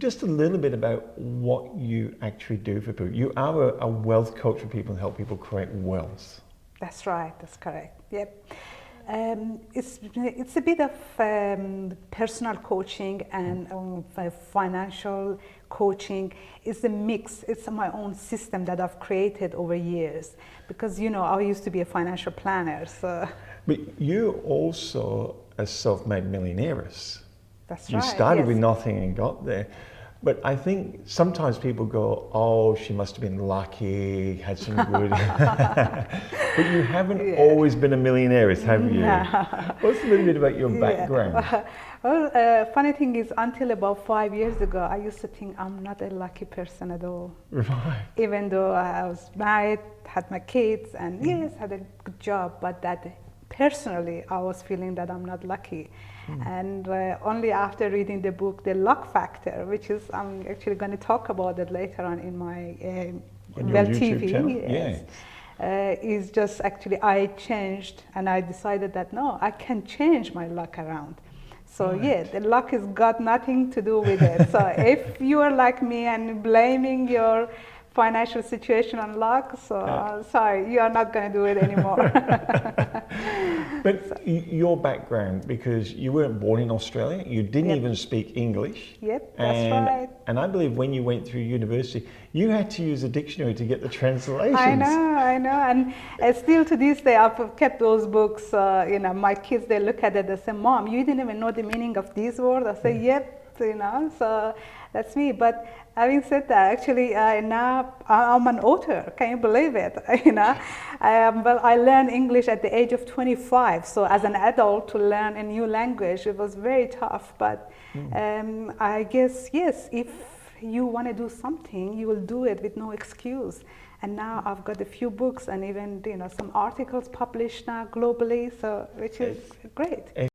just a little bit about what you actually do for people. You are a wealth coach for people and help people create wealth. That's right, that's correct. Yep. It's a bit of personal coaching and financial coaching. It's a mix. It's my own system that I've created over years because, you know, I used to be a financial planner. So. But you're also a self-made millionaire. That's you right. started yes. with nothing and got there. But I think sometimes people go, oh, she must have been lucky, had some good. But you haven't always been a millionaire, have you? No. What's a little bit about your background? Well, funny thing is, until about 5 years ago, I used to think I'm not a lucky person at all. Right. Even though I was married, had my kids, and yes, had a good job, but that personally, I was feeling that I'm not lucky. And only after reading the book, The Luck Factor, which is, I'm actually going to talk about it later on in my Well TV. channel? Yes. Is just actually I changed and I decided that no, I can change my luck around. So yeah, the luck has got nothing to do with it. So if you are like me and blaming your financial situation on luck, so sorry, you are not going to do it anymore. But your background, because you weren't born in Australia, you didn't even speak English. Yep, that's right. And I believe when you went through university, you had to use a dictionary to get the translations. I know, and still to this day, I've kept those books. You know, my kids, they look at it, they say, "Mom, you didn't even know the meaning of these words." I say, "Yep." You know, so that's me. But having said that, actually now I'm an author. Can you believe it? You know, well, I learned English at the age of 25. So as an adult to learn a new language, it was very tough. But I guess yes, if you want to do something, you will do it with no excuse. And now I've got a few books and even some articles published now globally, so which is great.